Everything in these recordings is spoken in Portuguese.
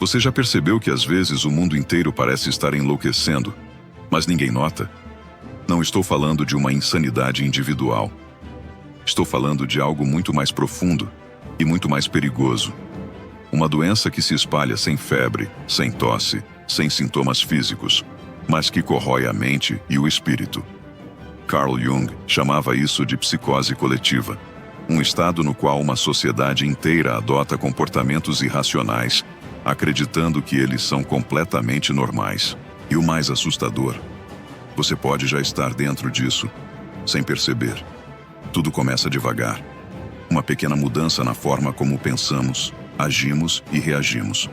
Você já percebeu que às vezes o mundo inteiro parece estar enlouquecendo, mas ninguém nota? Não estou falando de uma insanidade individual. Estou falando de algo muito mais profundo e muito mais perigoso. Uma doença que se espalha sem febre, sem tosse, sem sintomas físicos, mas que corrói a mente e o espírito. Carl Jung chamava isso de psicose coletiva, um estado no qual uma sociedade inteira adota comportamentos irracionais, acreditando que eles são completamente normais. E o mais assustador, você pode já estar dentro disso, sem perceber. Tudo começa devagar. Uma pequena mudança na forma como pensamos, agimos e reagimos.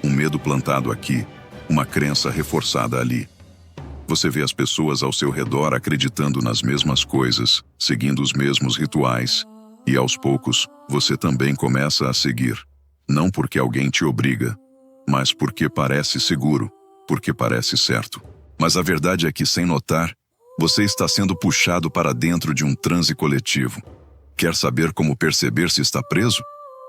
Um medo plantado aqui, uma crença reforçada ali. Você vê as pessoas ao seu redor acreditando nas mesmas coisas, seguindo os mesmos rituais, e aos poucos, você também começa a seguir. Não porque alguém te obriga, mas porque parece seguro, porque parece certo. Mas a verdade é que, sem notar, você está sendo puxado para dentro de um transe coletivo. Quer saber como perceber se está preso?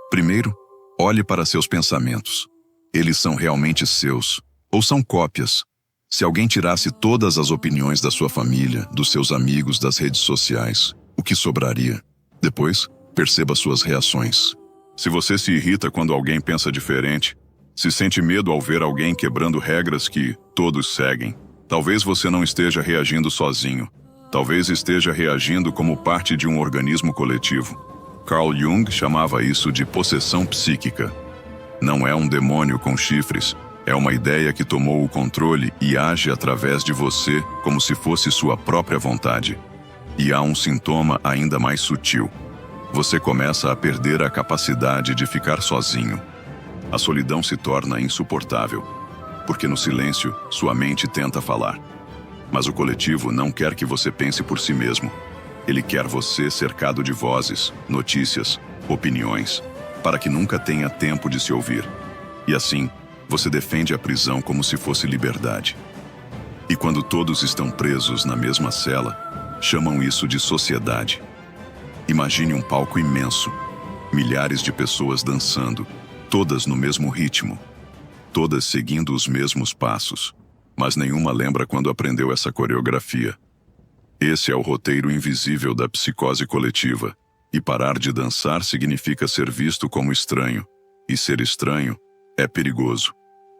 Primeiro, olhe para seus pensamentos. Eles são realmente seus, ou são cópias? Se alguém tirasse todas as opiniões da sua família, dos seus amigos, das redes sociais, o que sobraria? Depois, perceba suas reações. Se você se irrita quando alguém pensa diferente, se sente medo ao ver alguém quebrando regras que todos seguem, talvez você não esteja reagindo sozinho. Talvez esteja reagindo como parte de um organismo coletivo. Carl Jung chamava isso de possessão psíquica. Não é um demônio com chifres, é uma ideia que tomou o controle e age através de você como se fosse sua própria vontade. E há um sintoma ainda mais sutil. Você começa a perder a capacidade de ficar sozinho. A solidão se torna insuportável, porque no silêncio sua mente tenta falar. Mas o coletivo não quer que você pense por si mesmo. Ele quer você cercado de vozes, notícias, opiniões, para que nunca tenha tempo de se ouvir. E assim, você defende a prisão como se fosse liberdade. E quando todos estão presos na mesma cela, chamam isso de sociedade. Imagine um palco imenso, milhares de pessoas dançando, todas no mesmo ritmo, todas seguindo os mesmos passos, mas nenhuma lembra quando aprendeu essa coreografia. Esse é o roteiro invisível da psicose coletiva, e parar de dançar significa ser visto como estranho, e ser estranho é perigoso.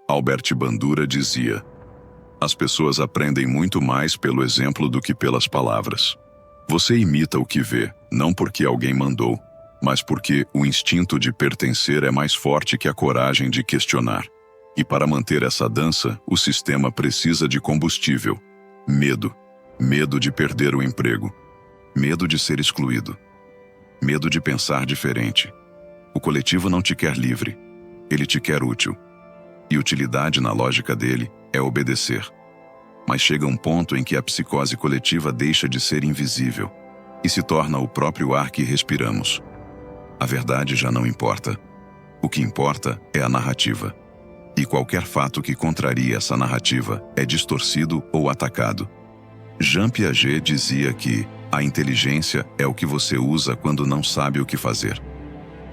Albert Bandura dizia: as pessoas aprendem muito mais pelo exemplo do que pelas palavras. Você imita o que vê, não porque alguém mandou, mas porque o instinto de pertencer é mais forte que a coragem de questionar. E para manter essa dança, o sistema precisa de combustível. Medo. Medo de perder o emprego. Medo de ser excluído. Medo de pensar diferente. O coletivo não te quer livre. Ele te quer útil. E utilidade, na lógica dele, é obedecer. Mas chega um ponto em que a psicose coletiva deixa de ser invisível e se torna o próprio ar que respiramos. A verdade já não importa. O que importa é a narrativa. E qualquer fato que contrarie essa narrativa é distorcido ou atacado. Jean Piaget dizia que a inteligência é o que você usa quando não sabe o que fazer.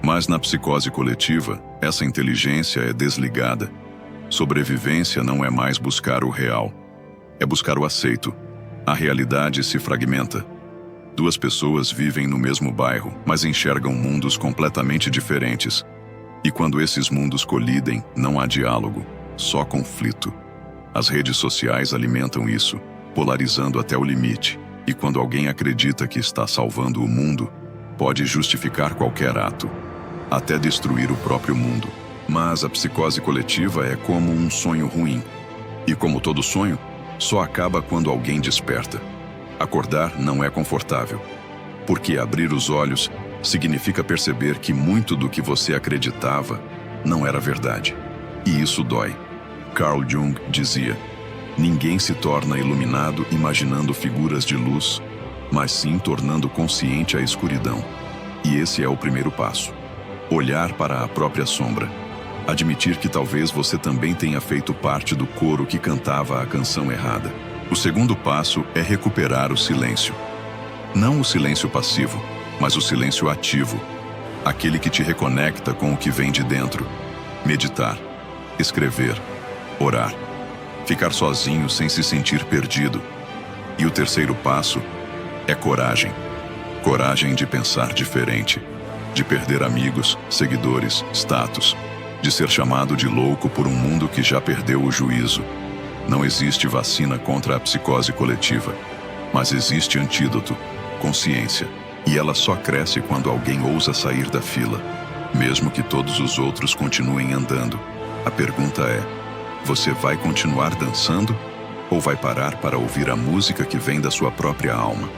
Mas na psicose coletiva, essa inteligência é desligada. Sobrevivência não é mais buscar o real. É buscar o aceito. A realidade se fragmenta. Duas pessoas vivem no mesmo bairro, mas enxergam mundos completamente diferentes. E quando esses mundos colidem, não há diálogo, só conflito. As redes sociais alimentam isso, polarizando até o limite. E quando alguém acredita que está salvando o mundo, pode justificar qualquer ato, até destruir o próprio mundo. Mas a psicose coletiva é como um sonho ruim. E como todo sonho, só acaba quando alguém desperta. Acordar não é confortável, porque abrir os olhos significa perceber que muito do que você acreditava não era verdade. E isso dói. Carl Jung dizia: ninguém se torna iluminado imaginando figuras de luz, mas sim tornando consciente a escuridão. E esse é o primeiro passo. Olhar para a própria sombra. Admitir que talvez você também tenha feito parte do coro que cantava a canção errada. O segundo passo é recuperar o silêncio. Não o silêncio passivo, mas o silêncio ativo. Aquele que te reconecta com o que vem de dentro. Meditar. escrever, orar, ficar sozinho sem se sentir perdido. E o terceiro passo é coragem. Coragem de pensar diferente, de perder amigos, seguidores, status, de ser chamado de louco por um mundo que já perdeu o juízo. Não existe vacina contra a psicose coletiva, mas existe antídoto, consciência, e ela só cresce quando alguém ousa sair da fila, mesmo que todos os outros continuem andando. A pergunta é: você vai continuar dançando ou vai parar para ouvir a música que vem da sua própria alma?